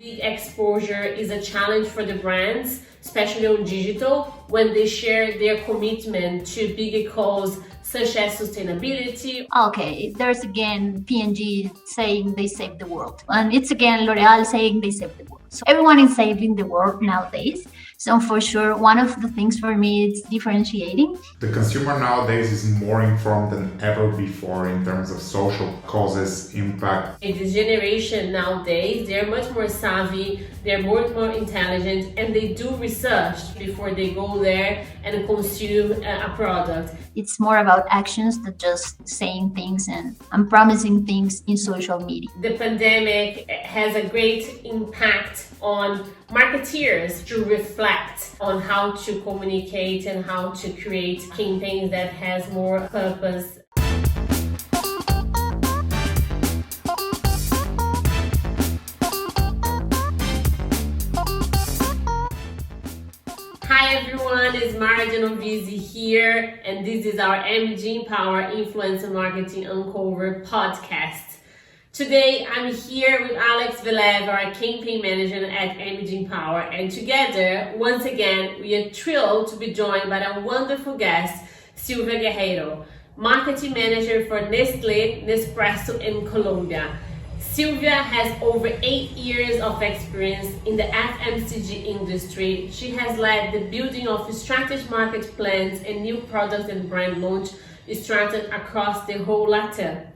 Big exposure is a challenge for the brands, especially on digital, when they share their commitment to bigger causes such as sustainability. Okay, there's again P&G saying they save the world, and it's again L'Oreal saying they save the world. So everyone is saving the world nowadays. So for sure, one of the things for me is differentiating. The consumer nowadays is more informed than ever before in terms of social causes, impact. In this generation nowadays, they're much more savvy, they're much more intelligent, and they do research before they go there and consume a product. It's more about actions than just saying things and promising things in social media. The pandemic has a great impact on marketeers to reflect on how to communicate and how to create campaigns that has more purpose. Hi everyone, it's Maira Genovese here, and this is our MG Power Influencer Marketing Uncover podcast. Today I'm here with Aleks, Velev, our campaign manager at MG Power, and together, once again, we are thrilled to be joined by a wonderful guest, Sylvia Guerrero, marketing manager for Nestlé Nespresso in Colombia. Sylvia has over 8 years of experience in the FMCG industry. She has led the building of strategic market plans and new products and brand launch strategies across the whole Latin.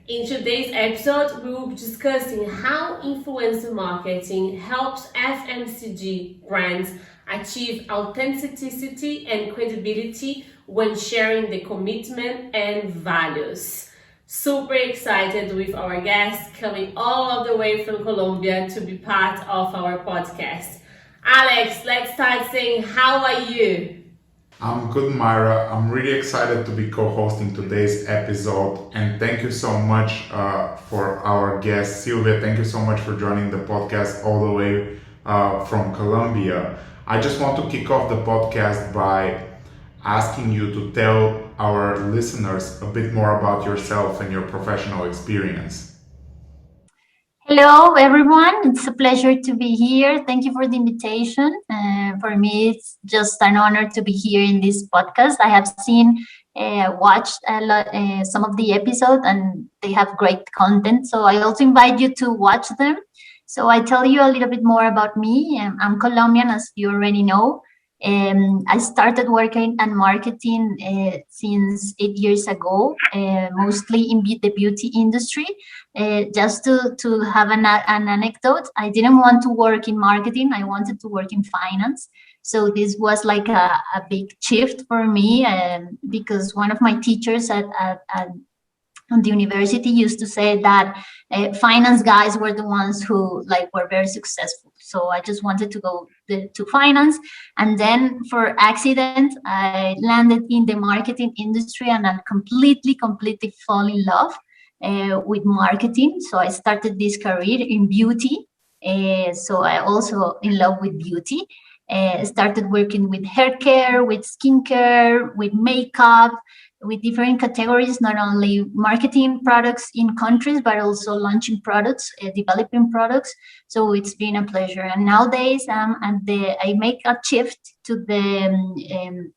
In today's episode, we will be discussing how influencer marketing helps FMCG brands achieve authenticity and credibility when sharing the commitment and values. Super excited with our guest coming all the way from Colombia to be part of our podcast. Aleks, let's start saying, how are you? I'm good, Maira. I'm really excited to be co-hosting today's episode, and thank you so much for our guest, Sylvia. Thank you so much for joining the podcast all the way from Colombia. I just want to kick off the podcast by asking you to tell our listeners a bit more about yourself and your professional experience. Hello, everyone. It's a pleasure to be here. Thank you for the invitation. For me, it's just an honor to be here in this podcast. I have watched a lot, some of the episodes, and they have great content. So I also invite you to watch them. So I tell you a little bit more about me. I'm Colombian, as you already know. I started working in marketing since 8 years ago, mostly in the beauty industry. Just to have an anecdote, I didn't want to work in marketing. I wanted to work in finance. So this was like a big shift for me, because one of my teachers at the university used to say that finance guys were the ones who were very successful. So I just wanted to go to finance, and then for accident I landed in the marketing industry, and I completely fall in love with marketing. So I started this career in beauty. So I also in love with beauty. Started working with hair care, with skincare, with makeup, with different categories, not only marketing products in countries, but also launching products, developing products. So it's been a pleasure. And nowadays, I make a shift to the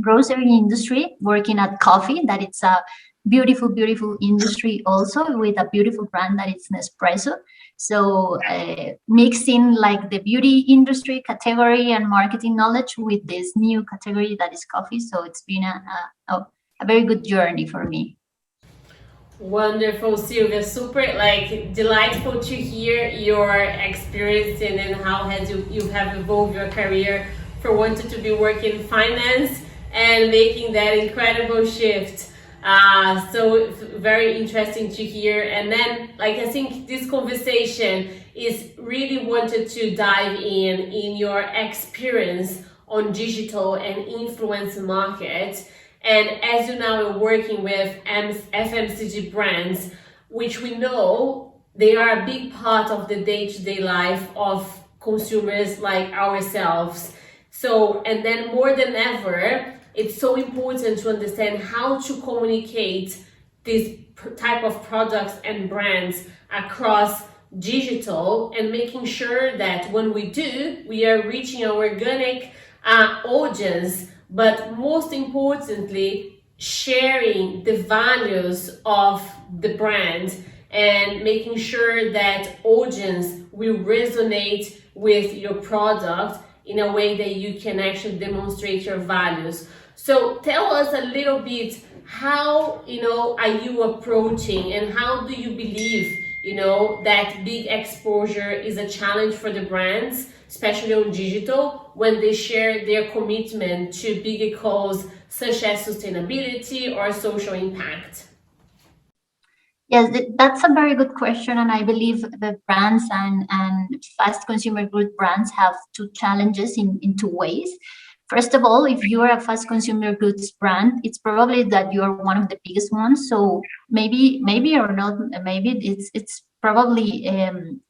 grocery industry, working at coffee. That it's a beautiful industry also, with a beautiful brand that it's Nespresso. So mixing the beauty industry category and marketing knowledge with this new category that is coffee. So it's been a very good journey for me. Wonderful, Sylvia. Super delightful to hear your experience and how has you have evolved your career for wanting to be working in finance and making that incredible shift. So very interesting to hear. And then I think this conversation is really wanted to dive in your experience on digital and influencer market. And as you now are working with FMCG brands, which we know they are a big part of the day-to-day life of consumers like ourselves. So, and then more than ever, it's so important to understand how to communicate this type of products and brands across digital and making sure that when we do, we are reaching our organic audience, but most importantly, sharing the values of the brand and making sure that audience will resonate with your product in a way that you can actually demonstrate your values. So tell us a little bit, how are you approaching, and how do you believe that big exposure is a challenge for the brands, especially on digital, when they share their commitment to bigger causes such as sustainability or social impact? Yes, that's a very good question, and I believe the brands and fast consumer good brands have two challenges in two ways. First of all, if you are a fast consumer goods brand, it's probably that you are one of the biggest ones. So maybe or not, maybe it's probably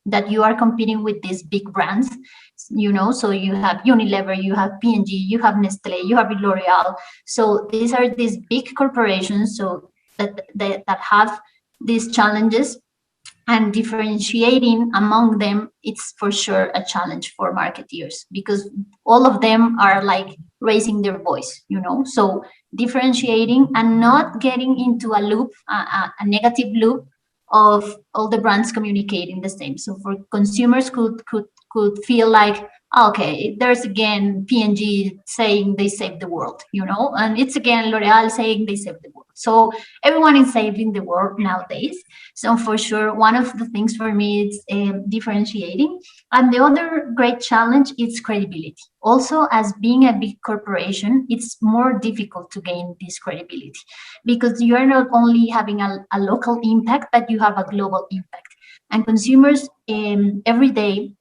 that you are competing with these big brands. So you have Unilever, you have P&G, you have Nestlé, you have L'Oreal. So these are these big corporations, so that have these challenges, and differentiating among them, it's for sure a challenge for marketeers, because all of them are like raising their voice, so differentiating and not getting into a loop, a negative loop of all the brands communicating the same. So for consumers could feel like, okay, there's again P&G saying they saved the world, and it's again L'Oreal saying they saved the world. So everyone is saving the world nowadays. So for sure, one of the things for me is differentiating. And the other great challenge is credibility. Also, as being a big corporation, it's more difficult to gain this credibility, because you're not only having a local impact, but you have a global impact. And consumers every day,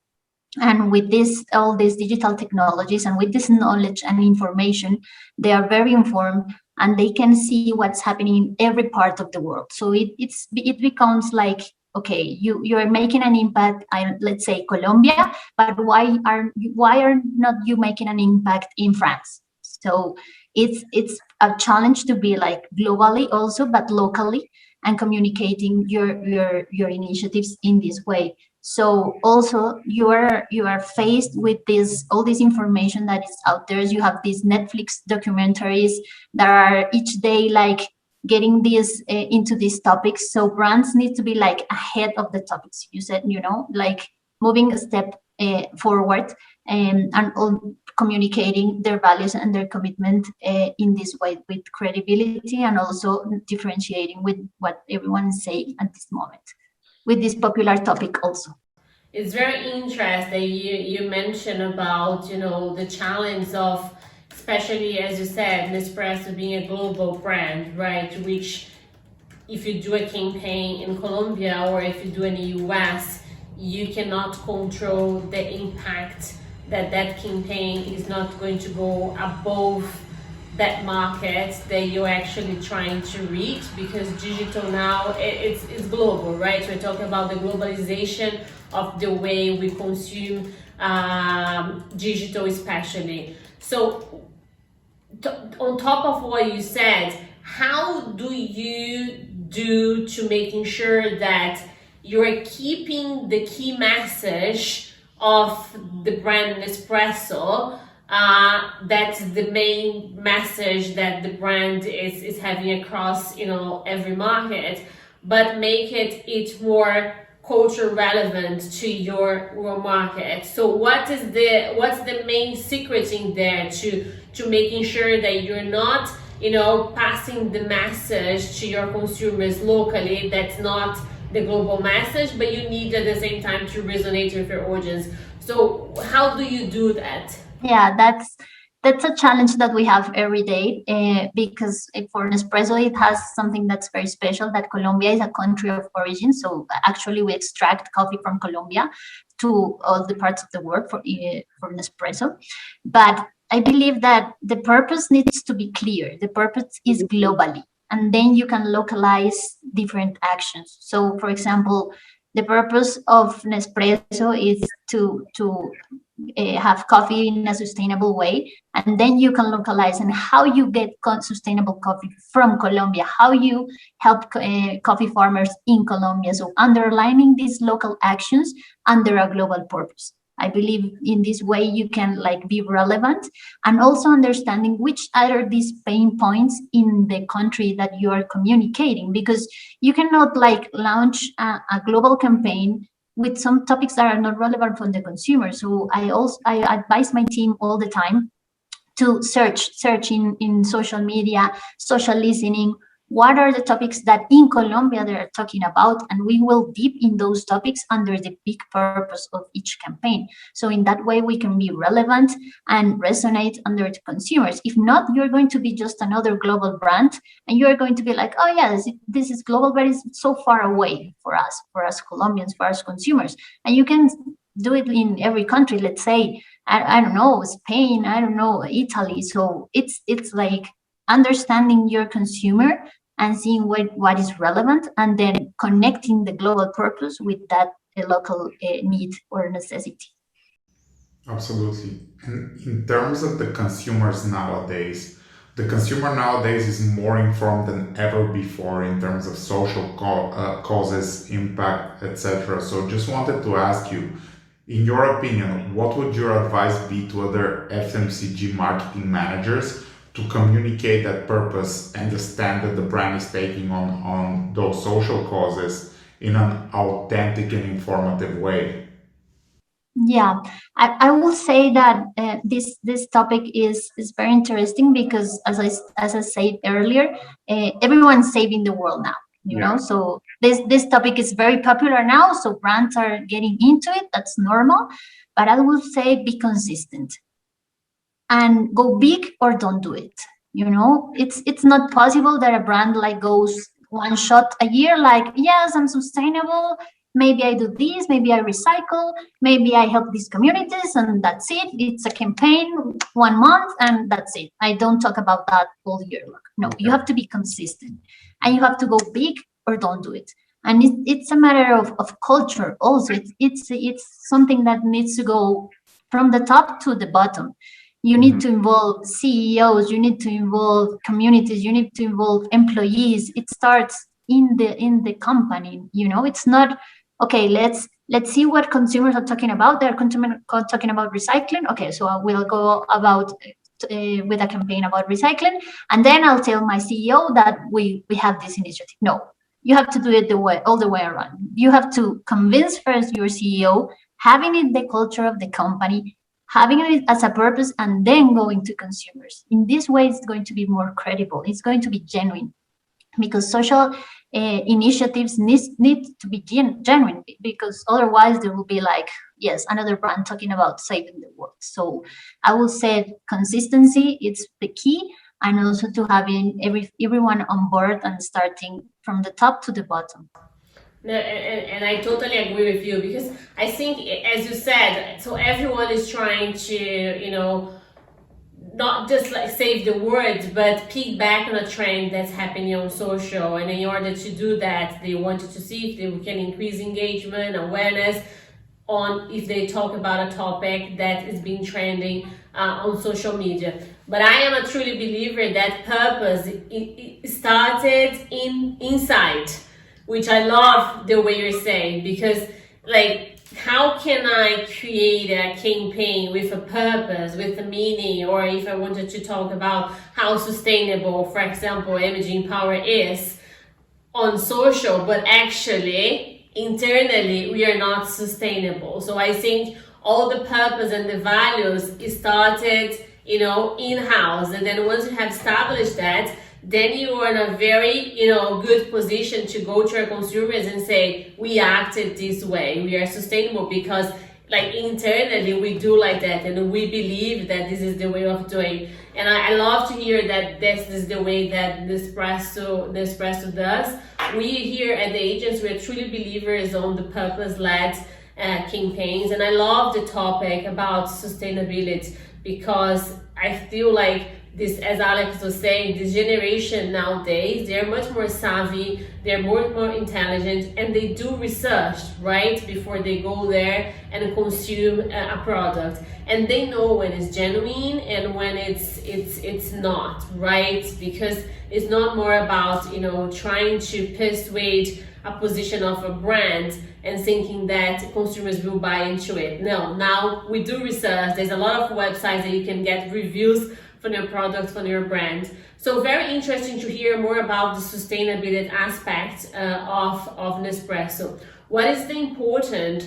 and with all these digital technologies and with this knowledge and information, they are very informed, and they can see what's happening in every part of the world. So it becomes like, okay, you're making an impact, let's say Colombia, but why are not you making an impact in France? So it's a challenge to be like globally also, but locally, and communicating your initiatives in this way. So also you are faced with all this information that is out there. You have these Netflix documentaries that are each day like getting this into these topics. So brands need to be like ahead of the topics. You said, like moving a step forward, and all communicating their values and their commitment in this way, with credibility, and also differentiating with what everyone is saying at this moment, with this popular topic also. It's very interesting you mentioned about the challenge of, especially as you said, Nespresso being a global brand, right? Which, if you do a campaign in Colombia or if you do in the US, you cannot control the impact that campaign is not going to go above that market that you're actually trying to reach, because digital now it's global, right? We're talking about the globalization of the way we consume digital, especially. So on top of what you said, how do you do to making sure that you're keeping the key message of the brand Nespresso? That's the main message that the brand is having across every market, but make it more culture relevant to your market. So what's the main secret in there to making sure that you're not passing the message to your consumers locally that's not the global message, but you need at the same time to resonate with your audience? So how do you do that? Yeah, that's a challenge that we have every day, because for Nespresso, it has something that's very special, that Colombia is a country of origin. So actually we extract coffee from Colombia to all the parts of the world for Nespresso. But I believe that the purpose needs to be clear. The purpose is globally, and then you can localize different actions. So for example, The purpose of Nespresso is to have coffee in a sustainable way, and then you can localize and how you get sustainable coffee from Colombia, how you help coffee farmers in Colombia. So underlining these local actions under a global purpose. I believe in this way you can like be relevant, and also understanding which are these pain points in the country that you are communicating, because you cannot like launch a global campaign with some topics that are not relevant for the consumer. So I advise my team all the time to search in social media, social listening, what are the topics that in Colombia they are talking about, and we will deep in those topics under the big purpose of each campaign. So in that way we can be relevant and resonate under the consumers. If not, you're going to be just another global brand, and you're going to be like, oh yeah, this is global, but it's so far away for us Colombians, for us consumers. And you can do it in every country. Let's say I don't know, Spain, I don't know, Italy. So it's like understanding your consumer and seeing what is relevant, and then connecting the global purpose with that local need or necessity. Absolutely. And in terms of the consumers nowadays, the consumer nowadays is more informed than ever before in terms of social causes, impact, etc. So just wanted to ask you, in your opinion, what would your advice be to other FMCG marketing managers to communicate that purpose and the stand that the brand is taking on those social causes in an authentic and informative way? Yeah, I will say that this topic is very interesting, because as I said earlier, everyone's saving the world now. You know, so this topic is very popular now. So brands are getting into it. That's normal, but I will say be consistent and go big or don't do it. You know, it's not possible that a brand like goes one shot a year, like, yes, I'm sustainable, maybe I do this, maybe I recycle, maybe I help these communities, and that's it. It's a campaign 1 month and that's it. I don't talk about that all year long. No, you have to be consistent, and you have to go big or don't do it. And it's a matter of culture also. It's something that needs to go from the top to the bottom. You need to involve CEOs, you need to involve communities, you need to involve employees. It starts in the company. You know, it's not okay, let's see what consumers are talking about. They're talking about recycling. Okay, so I will go about with a campaign about recycling, and then I'll tell my CEO that we have this initiative. No, you have to do it all the way around. You have to convince first your CEO, having it the culture of the company, having it as a purpose, and then going to consumers. In this way, it's going to be more credible. It's going to be genuine, because social initiatives need to be genuine, because otherwise there will be like, yes, another brand talking about saving the world. So I will say consistency, it's the key, and also to having everyone on board and starting from the top to the bottom. No, and I totally agree with you, because I think, as you said, so everyone is trying to, not just like save the world, but piggyback on a trend that's happening on social. And in order to do that, they wanted to see if they can increase engagement, awareness on if they talk about a topic that is being trending on social media. But I am a truly believer that purpose it started inside, which I love the way you're saying, because like, how can I create a campaign with a purpose, with a meaning, or if I wanted to talk about how sustainable, for example, Imaging Power is on social, but actually internally we are not sustainable. So I think all the purpose and the values started, in-house, and then once you have established that, then you are in a very, good position to go to your consumers and say, we acted this way, we are sustainable because like internally we do like that, and we believe that this is the way of doing. And I love to hear that this is the way that Nespresso does. We here at the agents, we're truly believers on the purpose-led campaigns. And I love the topic about sustainability, because I feel like this, as Aleks was saying, this generation nowadays, they're much more savvy, they're more intelligent, and they do research, right, before they go there and consume a product. And they know when it's genuine and when it's not, right? Because it's not more about, you know, trying to persuade a position of a brand and thinking that consumers will buy into it. No, now we do research. There's a lot of websites that you can get reviews from your product, from your brand. So very interesting to hear more about the sustainability aspect of Nespresso. What is the importance,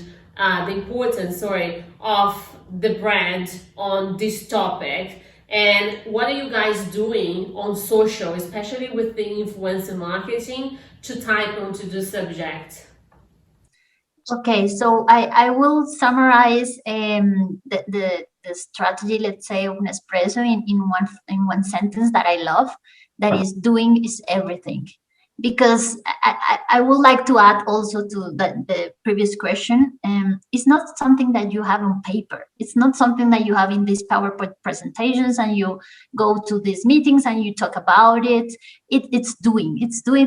of the brand on this topic? And what are you guys doing on social, especially with the influencer marketing, to type onto the subject? Okay, so I will summarize the strategy, let's say, of Nespresso in one sentence that I love. That is, doing is everything. Because I would like to add also to the previous question, it's not something that you have on paper. It's not something that you have in these PowerPoint presentations and you go to these meetings and you talk about it. It's doing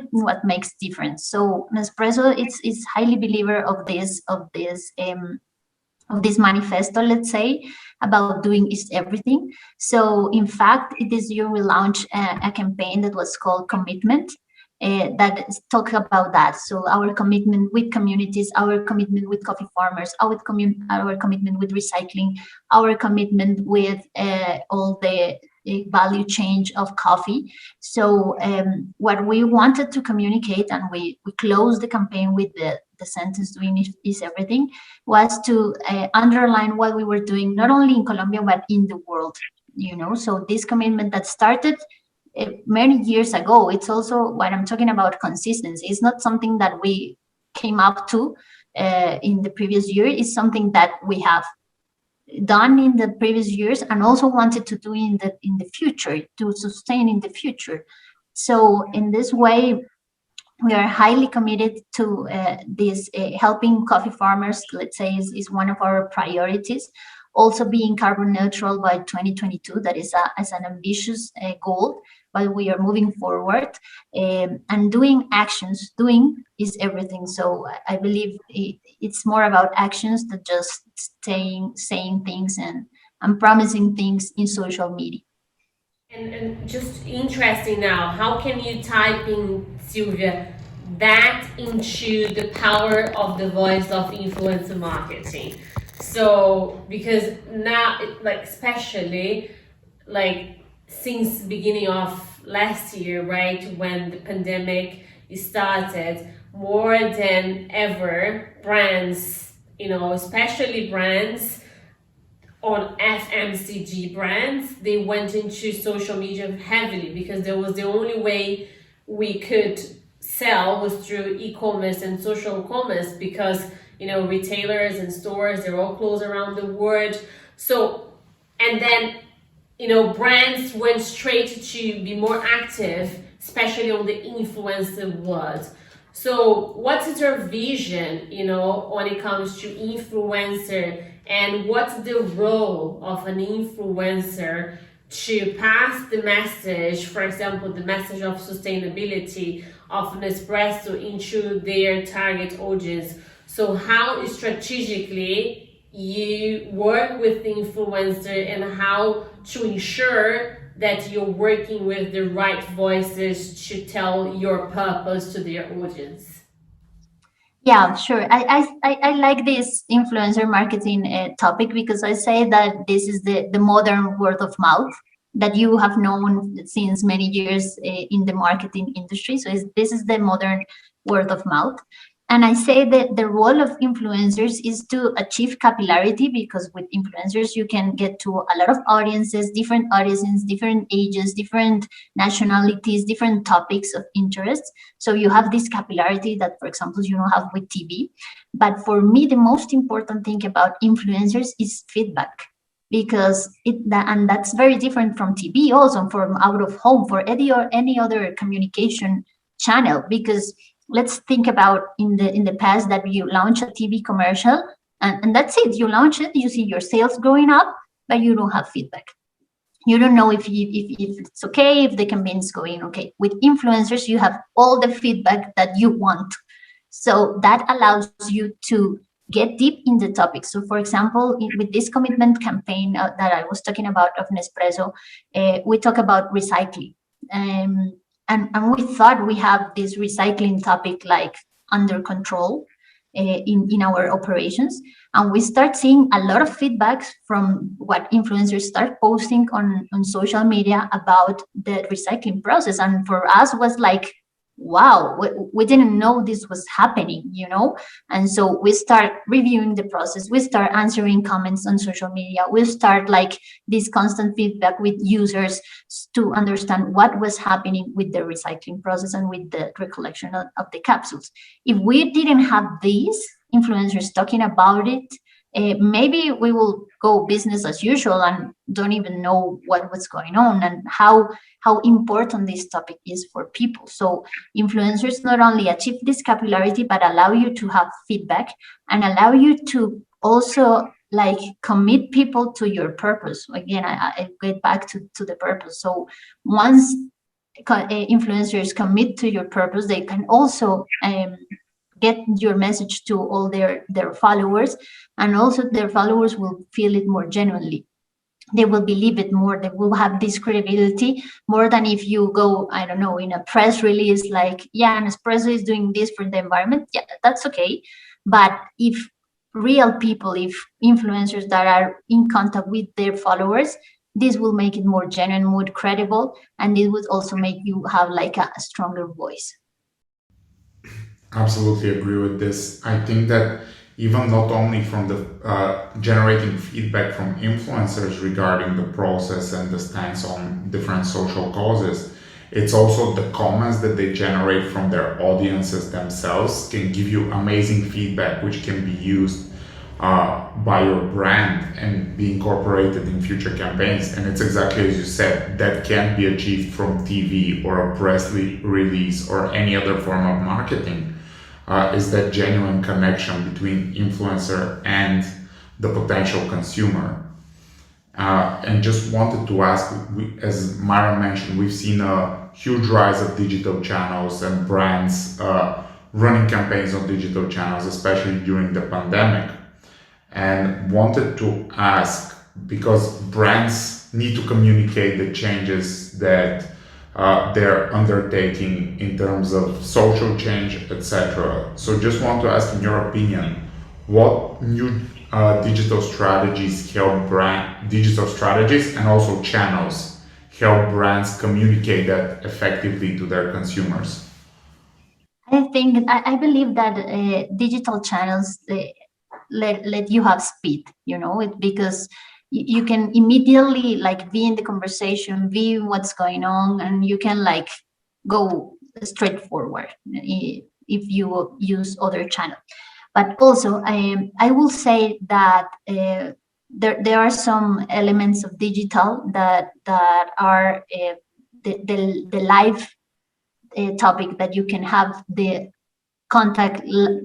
what makes difference. So Nespresso is highly believer of this manifesto, let's say, about doing is everything. So in fact, this year we launched a campaign that was called Commitment. That talk about that. So our commitment with communities, our commitment with coffee farmers, our commitment with recycling, our commitment with all the value chain of coffee. So what we wanted to communicate, and we closed the campaign with the sentence doing is everything, was to underline what we were doing, not only in Colombia, but in the world, you know. So this commitment that started many years ago, it's also what I'm talking about, consistency. It's not something that we came up to in the previous year. It's something that we have done in the previous years and also wanted to do in the future, to sustain in the future. So in this way, we are highly committed to this helping coffee farmers, let's say, is one of our priorities. Also being carbon neutral by 2022, that is an ambitious goal, but we are moving forward and doing actions. Doing is everything. So I believe it's more about actions than just saying things and promising things in social media. And just interesting now, how can you type in, Sylvia, that into the power of the voice of influencer marketing? So, because now, like, especially, like, since beginning of last year, right, when the pandemic started, more than ever, brands, you know, especially brands on FMCG brands, they went into social media heavily because that was the only way we could sell was through e-commerce and social commerce, because, you know, retailers and stores, they're all closed around the world. So, and then, you know, brands went straight to be more active, especially on the influencer world. So what is your vision, you know, when it comes to influencer, and what's the role of an influencer to pass the message, for example, the message of sustainability of Nespresso into their target audience? So how strategically you work with the influencer and how to ensure that you're working with the right voices to tell your purpose to their audience? Yeah, sure. I like this influencer marketing topic, because I say that this is the modern word of mouth that you have known since many years in the marketing industry. So this is the modern word of mouth. And I say that the role of influencers is to achieve capillarity, because with influencers, you can get to a lot of audiences, different ages, different nationalities, different topics of interest. So you have this capillarity that, for example, you don't have with TV. But for me, the most important thing about influencers is feedback, because and that's very different from TV, also from out of home, for any other communication channel. Because let's think about in the past that you launch a TV commercial and that's it. You launch it, you see your sales going up, but you don't have feedback. You don't know if it's okay, if the campaign is going okay. With influencers, you have all the feedback that you want. So that allows you to get deep in the topic. So for example, with this commitment campaign that I was talking about of Nespresso, we talk about recycling. And we thought we have this recycling topic like under control in our operations, and we start seeing a lot of feedbacks from what influencers start posting on social media about the recycling process. And for us was like, wow, we didn't know this was happening, you know. And so we start reviewing the process, we start answering comments on social media, we start like this constant feedback with users to understand what was happening with the recycling process and with the recollection of the capsules. If we didn't have these influencers talking about it, maybe we will go business as usual and don't even know what was going on and how important this topic is for people. So influencers not only achieve this capillarity, but allow you to have feedback and allow you to also like commit people to your purpose. Again, I get back to the purpose. So once influencers commit to your purpose, they can also get your message to all their followers, and also their followers will feel it more genuinely. They will believe it more. They will have this credibility more than if you go, I don't know, in a press release like, yeah, Nespresso is doing this for the environment. Yeah, that's okay. But if real people, if influencers that are in contact with their followers, this will make it more genuine, more credible, and it would also make you have like a stronger voice. Absolutely agree with this. I think that even not only from the generating feedback from influencers regarding the process and the stance on different social causes, it's also the comments that they generate from their audiences themselves can give you amazing feedback, which can be used by your brand and be incorporated in future campaigns. And it's exactly as you said, that can't be achieved from TV or a press release or any other form of marketing. Is that genuine connection between influencer and the potential consumer. And just wanted to ask, as Maira mentioned, we've seen a huge rise of digital channels and brands running campaigns on digital channels, especially during the pandemic. And wanted to ask, because brands need to communicate the changes that they're undertaking in terms of social change, etc. So just want to ask, in your opinion, what new digital strategies and also channels help brands communicate that effectively to their consumers? I believe that digital channels let you have speed, you know, because you can immediately like be in the conversation, be what's going on, and you can like go straight forward if you use other channels. But also, I will say that there are some elements of digital that are the live topic that you can have the contact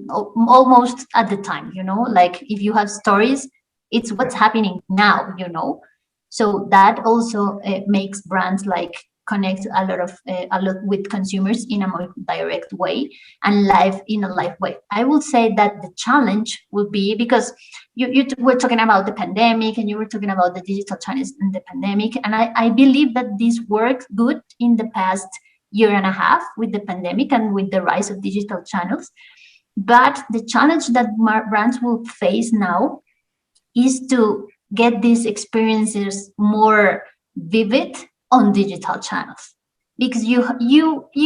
almost at the time, you know, like if you have stories, it's what's happening now, you know. So that also makes brands like connect a lot with consumers in a more direct way and live in a live way. I will say that the challenge would be, because you were talking about the pandemic and you were talking about the digital channels in the pandemic, and I believe that this worked good in the past year and a half with the pandemic and with the rise of digital channels. But the challenge that brands will face now is to get these experiences more vivid on digital channels, because you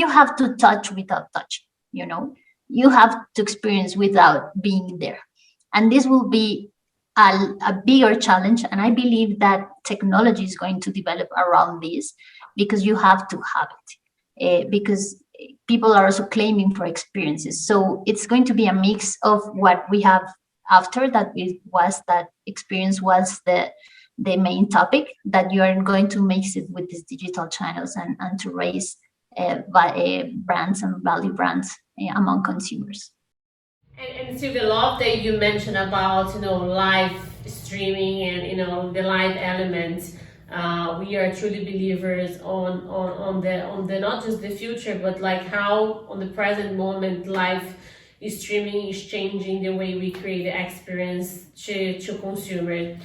have to touch without touch, you know, you have to experience without being there, and this will be a bigger challenge. And I believe that technology is going to develop around this, because you have to have it, because people are also claiming for experiences. So it's going to be a mix of what we have after that. It was that experience was the main topic, that you are going to mix it with these digital channels and to raise brands and value brands among consumers. And Sylvia, love that you mentioned about live streaming and the live elements. We are truly believers on the not just the future, but like how on the present moment live streaming is changing the way we create the experience to consumers.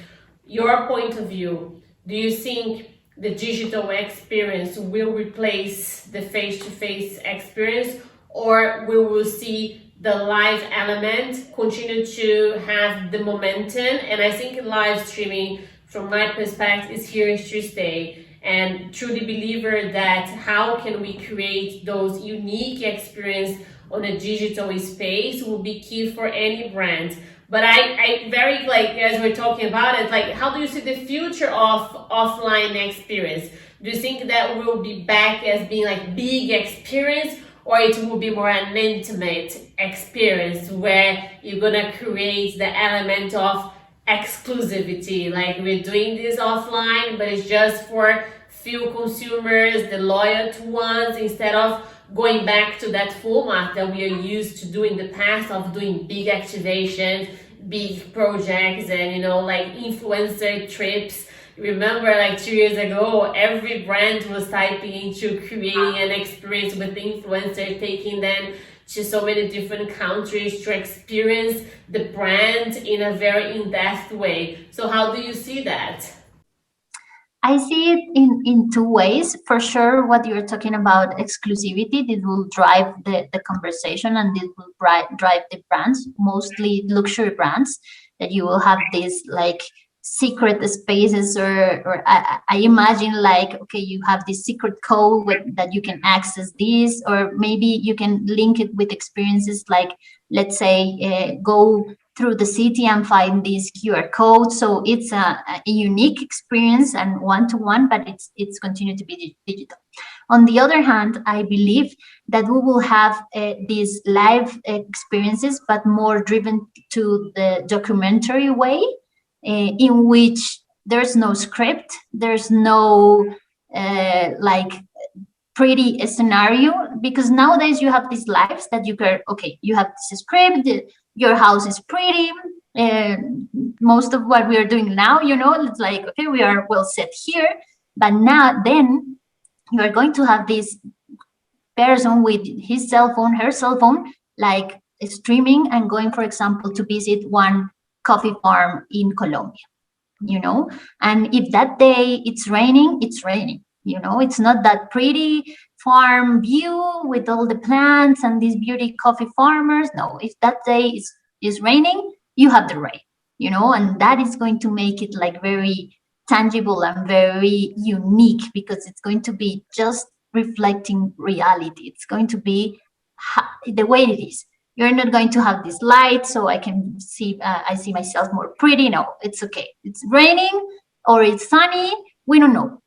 Your point of view, do you think the digital experience will replace the face-to-face experience, or we will see the live element continue to have the momentum? And I think live streaming, from my perspective, is here to stay. And truly believer that how can we create those unique experience on a digital space will be key for any brand. But I very, like, as we're talking about it, like, how do you see the future of offline experience? Do you think that will be back as being like big experience, or it will be more an intimate experience where you're gonna create the element of exclusivity, like we're doing this offline, but it's just for few consumers, the loyal ones, instead of going back to that format that we are used to doing in the past of doing big activations, big projects, and like influencer trips. Remember, like 2 years ago, every brand was typing into creating an experience with influencers, taking them to so many different countries to experience the brand in a very in-depth way. So how do you see that? I see it in two ways. For sure, what you're talking about, exclusivity, this will drive the conversation, and this will drive the brands, mostly luxury brands, that you will have these like secret spaces, or I imagine like, okay, you have this secret code that you can access this, or maybe you can link it with experiences like, let's say, go through the city and find this QR code. So it's a unique experience and one-to-one, but it's continued to be digital. On the other hand, I believe that we will have these live experiences, but more driven to the documentary way, in which there's no script, there's no like pretty scenario, because nowadays you have these lives that you can, okay, you have this script, your house is pretty, most of what we are doing now, it's like, okay, we are well set here, but now then you are going to have this person with his cell phone, her cell phone, like streaming and going, for example, to visit one coffee farm in Colombia, and if that day it's raining, it's not that pretty farm view with all the plants and these beauty coffee farmers. No, if that day is raining, you have the rain, and that is going to make it like very tangible and very unique, because it's going to be just reflecting reality. It's going to be the way it is. You're not going to have this light so I can see, I see myself more pretty. No, it's okay. It's raining or it's sunny. We don't know.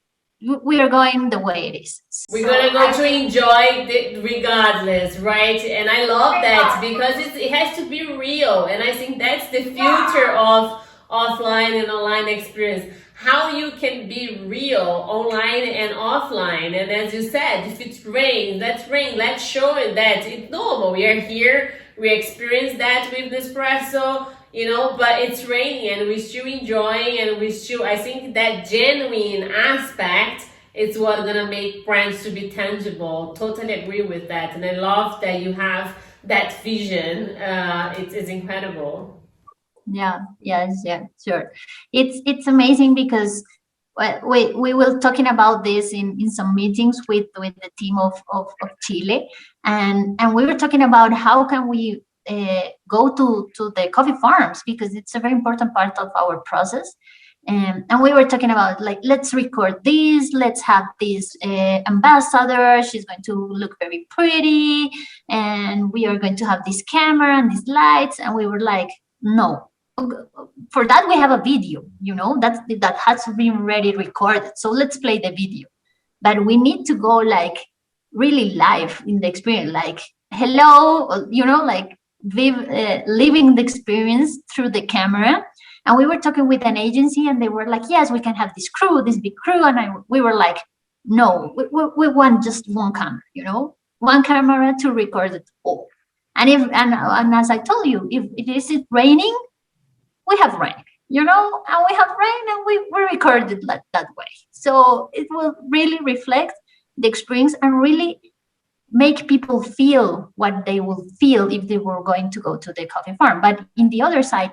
We are going the way it is. We're gonna go to enjoy it regardless, right? And I love that, because it has to be real. And I think that's the future of offline and online experience. How you can be real online and offline. And as you said, if it's rain, let's rain. Let's show it that it's normal. We are here. We experience that with Nespresso, but it's raining and we're still enjoying, and I think that genuine aspect is what's gonna make brands to be tangible. Totally agree with that. And I love that you have that vision. It's incredible. Yeah, sure. It's amazing, because we were talking about this in some meetings with the team of Chile, and we were talking about how can we go to the coffee farms, because it's a very important part of our process. And we were talking about, like, let's record this, let's have this ambassador, she's going to look very pretty, and we are going to have this camera and these lights. And we were like, no, for that we have a video, that has been already recorded, so let's play the video. But we need to go like really live in the experience, like, hello, like living the experience through the camera. And we were talking with an agency, and they were like, yes, we can have this big crew. And we were like, no, we want just one camera, one camera to record it all. And as I told you, if it is raining, we have rain, and we have rain and we record it that way. So it will really reflect the experience and really make people feel what they will feel if they were going to go to the coffee farm. But in the other side,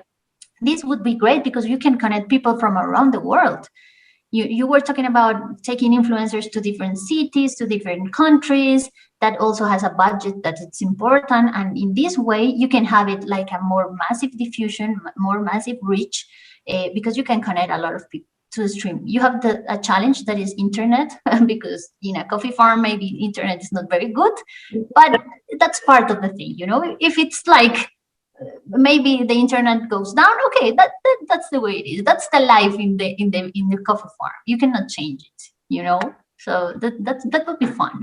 this would be great because you can connect people from around the world. You were talking about taking influencers to different cities, to different countries. That also has a budget that it's important. And in this way, you can have it like a more massive diffusion, more massive reach, because you can connect a lot of people to the stream. You have a challenge that is internet, because in a coffee farm, maybe internet is not very good, but that's part of the thing. If it's like maybe the internet goes down, okay, that's the way it is. That's the life in the coffee farm. You cannot change it. So that would be fun.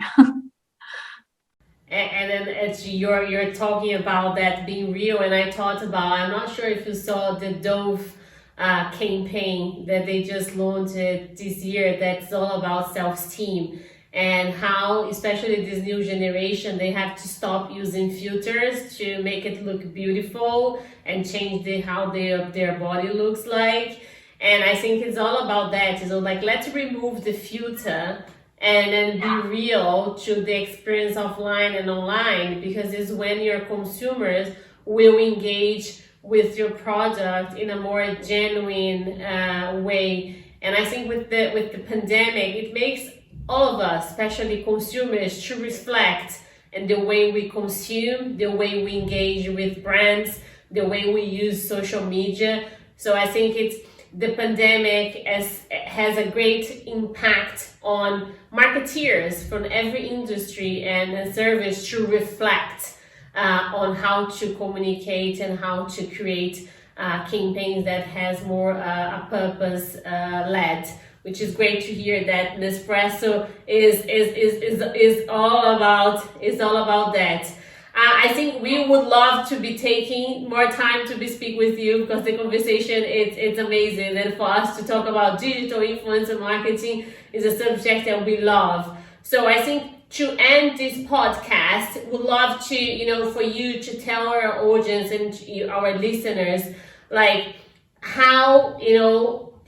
And then you're talking about that being real, and I thought about, I'm not sure if you saw the Dove campaign that they just launched this year, that's all about self-esteem, and how especially this new generation, they have to stop using filters to make it look beautiful and change how their body looks like. And I think it's all about that. Like, let's remove the filter and then be real to the experience offline and online, because it's when your consumers will engage with your product in a more genuine way. And I think with the pandemic, it makes all of us, especially consumers, to reflect in the way we consume, the way we engage with brands, the way we use social media. So I think the pandemic has a great impact on marketeers from every industry and service to reflect on how to communicate and how to create campaigns that has more a purpose led, which is great to hear that Nespresso is all about that. I think we would love to be taking more time to speak with you, because the conversation it's amazing, and for us to talk about digital influencer marketing is a subject that we love. So I think to end this podcast, we'd love to for you to tell our audience and our listeners, like, how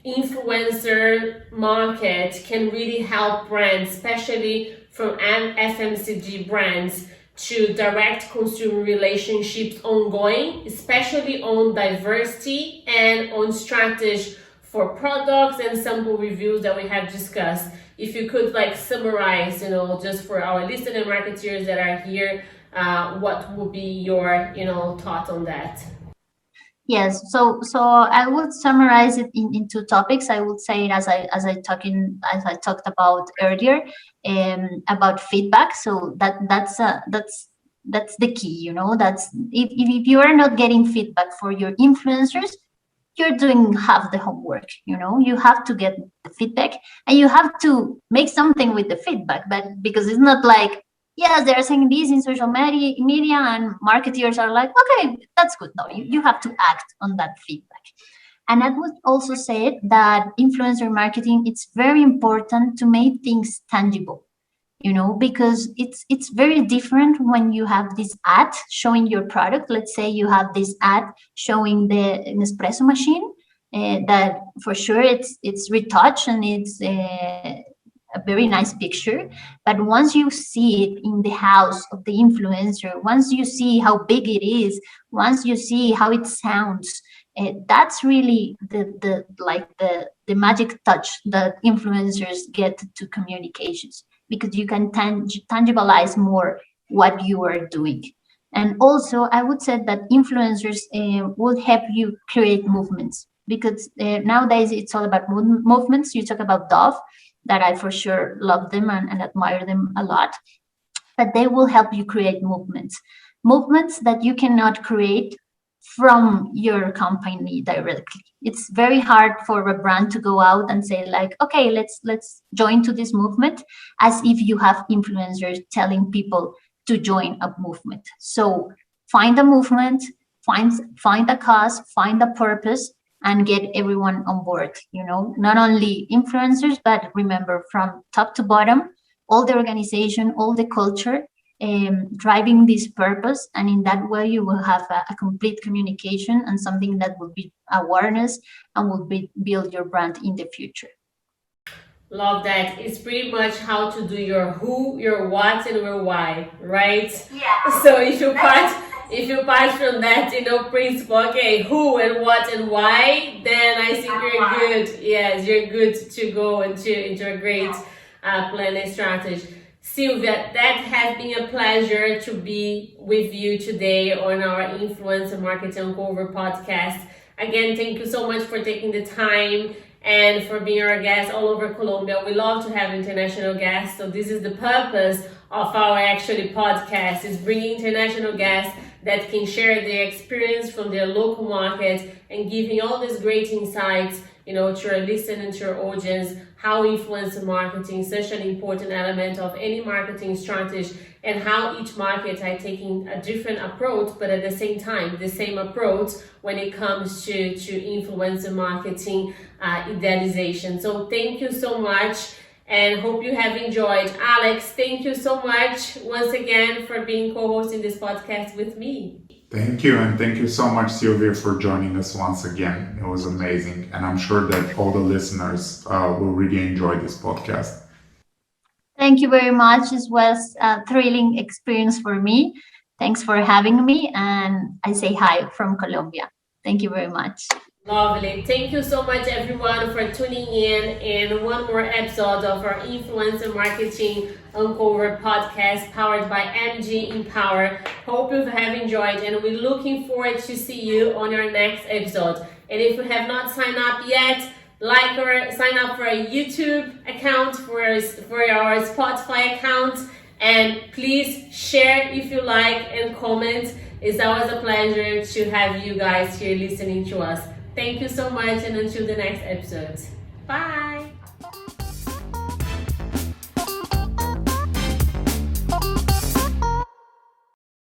influencer market can really help brands, especially from FMCG brands, to direct consumer relationships ongoing, especially on diversity and on strategy for products and sample reviews that we have discussed. If you could summarize, just for our listener marketeers that are here, what would be your, thought on that? Yes, so I would summarize it in two topics. I would say it as I talked about earlier, about feedback. So that's the key. That's if you are not getting feedback for your influencers, you're doing half the homework. You have to get the feedback and you have to make something with the feedback. But because it's not like, yes, they're saying this in social media and marketers are like, okay, that's good. No, you have to act on that feedback. And I would also say that influencer marketing, it's very important to make things tangible, because it's very different when you have this ad showing your product. Let's say you have this ad showing the Nespresso machine, that for sure it's retouched and it's a very nice picture. But once you see it in the house of the influencer, once you see how big it is, once you see how it sounds, that's really the magic touch that influencers get to communications, because you can tangibilize more what you are doing. And also, I would say that influencers will help you create movements, because nowadays it's all about movements. You talk about Dove, that I for sure love them and admire them a lot, but they will help you create movements that you cannot create from your company directly. It's very hard for a brand to go out and say like, okay, let's join to this movement, as if you have influencers telling people to join a movement. So find a movement, find a cause, find a purpose, and get everyone on board. Not only influencers, but remember, from top to bottom, all the organization, all the culture, driving this purpose. And in that way, you will have a complete communication and something that will be awareness and will build your brand in the future. Love that. It's pretty much how to do your who, your what, and your why, right? Yeah. So if you part from that, principle, okay, who and what and why, then I think you're good. Yes, you're good to go into a great plan and strategy. Sylvia, that has been a pleasure to be with you today on our Influencer Marketing Uncover podcast. Again, thank you so much for taking the time and for being our guest all over Colombia. We love to have international guests, so this is the purpose of our actually podcast, is bringing international guests that can share their experience from their local market and giving all these great insights, to your listeners, to your audience, how influencer marketing is such an important element of any marketing strategy, and how each market are taking a different approach, but at the same time, the same approach when it comes to influencer marketing idealization. So thank you so much, and hope you have enjoyed. Aleks, thank you so much once again for being co-hosting this podcast with me. Thank you, and thank you so much, Sylvia, for joining us once again. It was amazing, and I'm sure that all the listeners will really enjoy this podcast. Thank you very much. It was a thrilling experience for me. Thanks for having me, and I say hi from Colombia. Thank you very much. Lovely. Thank you so much, everyone, for tuning in one more episode of our Influencer Marketing Uncover podcast powered by MG Empower. Hope you have enjoyed, and we're looking forward to see you on our next episode. And if you have not signed up yet, sign up for a YouTube account, for our Spotify account, and please share if you like and comment. It's always a pleasure to have you guys here listening to us. Thank you so much, and until the next episode. Bye!